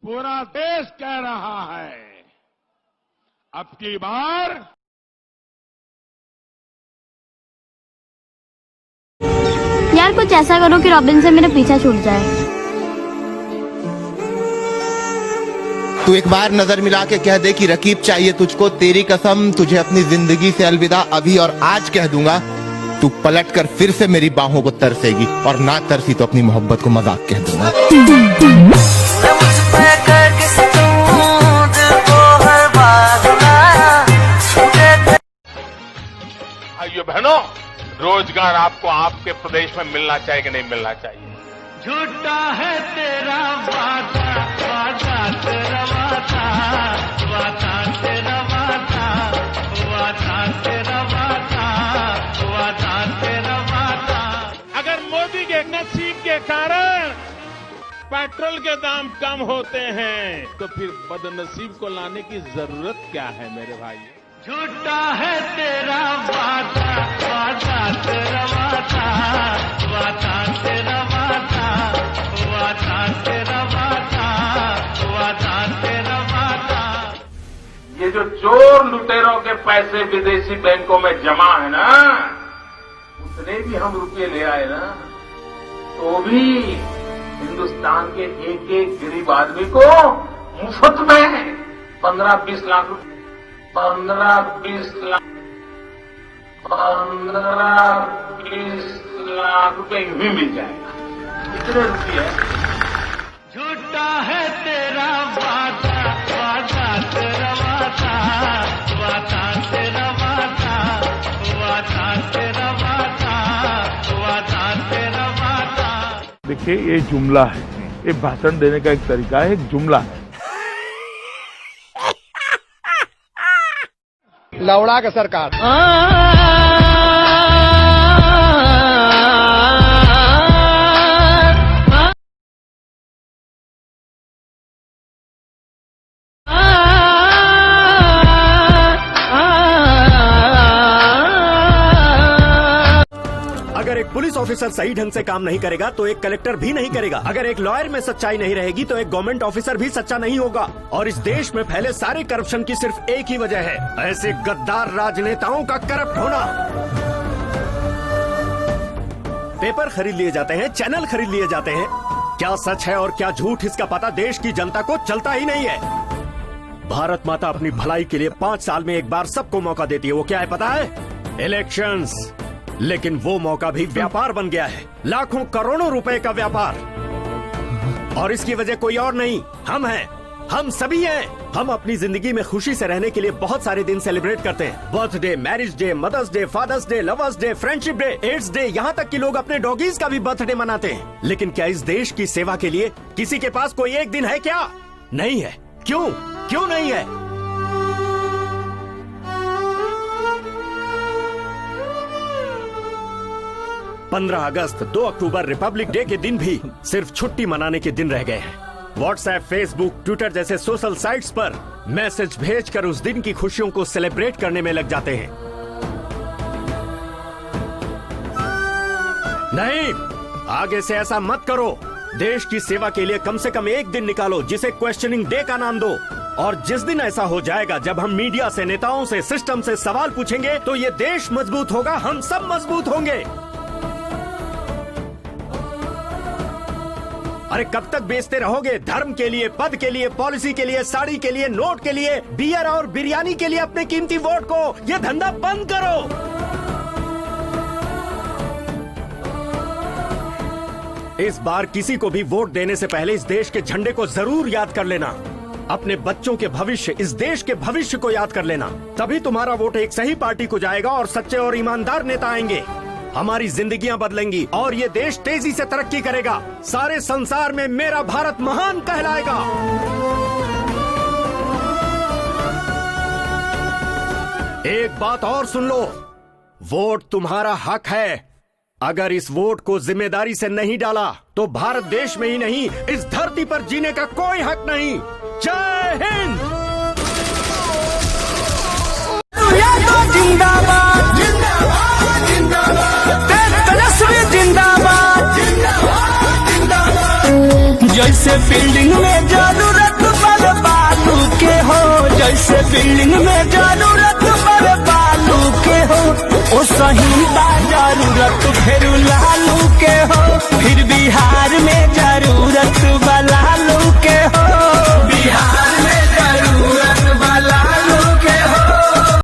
पूरा देश कह रहा है अब की बार यार कुछ ऐसा करो कि रॉबिन से मेरा पीछा छूट जाए। तू एक बार नजर मिला के कह दे कि रकीब चाहिए तुझको, तेरी कसम तुझे अपनी जिंदगी से अलविदा अभी और आज कह दूंगा। तू पलट कर फिर से मेरी बाहों को तरसेगी और ना तरसी तो अपनी मोहब्बत को मजाक कह दूंगा। भाइयों बहनों, रोजगार आपको आपके प्रदेश में मिलना चाहिए कि नहीं मिलना चाहिए? झूठा है तेरा वादा, वादा तेरा वादा, वादा तेरा वादा, वादा तेरा वादा, वादा तेरा वादा। अगर मोदी के नसीब के कारण पेट्रोल के दाम कम होते हैं तो फिर बदनसीब को लाने की जरूरत क्या है मेरे भाई? झूठा है तेरा वादा, वादा तेरा वादा, वादा तेरा वादा, वादा तेरा वादा, वादा तेरा वादा। ये जो चोर लुटेरों के पैसे विदेशी बैंकों में जमा है ना, उतने भी हम रुपये ले आए ना, तो भी हिंदुस्तान के एक एक गरीब आदमी को मुफ्त में 15-20 लाख रुपए 15-20 लाख रुपए यूं ही मिल जाएगा। कितने रुपये? झूठा है तेरा वादा, वादा तेरा वादा, वादा तेरा वादा, वादा तेरा वादा, वादा तेरा वादा। देखिए, ये जुमला है, ये भाषण देने का एक तरीका है, एक जुमला है। लौड़ा का सरकार अगर एक पुलिस ऑफिसर सही ढंग से काम नहीं करेगा तो एक कलेक्टर भी नहीं करेगा। अगर एक लॉयर में सच्चाई नहीं रहेगी तो एक गवर्नमेंट ऑफिसर भी सच्चा नहीं होगा। और इस देश में फैले सारे करप्शन की सिर्फ एक ही वजह है, ऐसे गद्दार राजनेताओं का करप्ट होना। पेपर खरीद लिए जाते हैं, चैनल खरीद लिए जाते हैं, क्या सच है और क्या झूठ इसका पता देश की जनता को चलता ही नहीं है। भारत माता अपनी भलाई के लिए 5 साल में एक बार सबको मौका देती है, वो क्या है पता है? इलेक्शंस। लेकिन वो मौका भी व्यापार बन गया है, लाखों करोड़ों रुपए का व्यापार। और इसकी वजह कोई और नहीं, हम हैं, हम सभी हैं। हम अपनी जिंदगी में खुशी से रहने के लिए बहुत सारे दिन सेलिब्रेट करते हैं। Birthday, marriage day, mother's day, father's day, lovers day, friendship day, AIDS day, यहाँ तक कि लोग अपने डॉगीज का भी बर्थडे मनाते हैं। लेकिन क्या इस देश की सेवा के लिए किसी के पास कोई एक दिन है क्या? नहीं है। क्यों? क्यों नहीं है? 15 अगस्त, 2 अक्टूबर रिपब्लिक डे के दिन भी सिर्फ छुट्टी मनाने के दिन रह गए हैं। व्हाट्सएप, फेसबुक, ट्विटर जैसे सोशल साइट्स पर मैसेज भेजकर उस दिन की खुशियों को सेलिब्रेट करने में लग जाते हैं। नहीं, आगे से ऐसा मत करो। देश की सेवा के लिए कम से कम एक दिन निकालो जिसे क्वेश्चनिंग डे का नाम दो। और जिस दिन ऐसा हो जाएगा जब हम मीडिया से, नेताओं से, सिस्टम से सवाल पूछेंगे तो ये देश मजबूत होगा, हम सब मजबूत होंगे। अरे कब तक बेचते रहोगे धर्म के लिए, पद के लिए, पॉलिसी के लिए, साड़ी के लिए, नोट के लिए, बियर और बिरयानी के लिए अपने कीमती वोट को? ये धंधा बंद करो। इस बार किसी को भी वोट देने से पहले इस देश के झंडे को जरूर याद कर लेना। अपने बच्चों के भविष्य, इस देश के भविष्य को याद कर लेना। तभी तुम्हारा वोट एक सही पार्टी को जाएगा और सच्चे और ईमानदार नेता आएंगे। हमारी जिंदगियां बदलेंगी और ये देश तेजी से तरक्की करेगा। सारे संसार में मेरा भारत महान कहलाएगा। एक बात और सुन लो, वोट तुम्हारा हक है। अगर इस वोट को जिम्मेदारी से नहीं डाला तो भारत देश में ही नहीं, इस धरती पर जीने का कोई हक नहीं। जय हिंद। जिंदाबाद, जिंदाबाद, जिंदाबाद, तेजस्वी जिंदाबाद, जिंदाबाद, जिंदाबाद। जैसे बिल्डिंग में जरूरत पर बालू के हो, जैसे बिल्डिंग में जरूरत पर बालू के हो, ओ सही बा जरूरत फिर लालू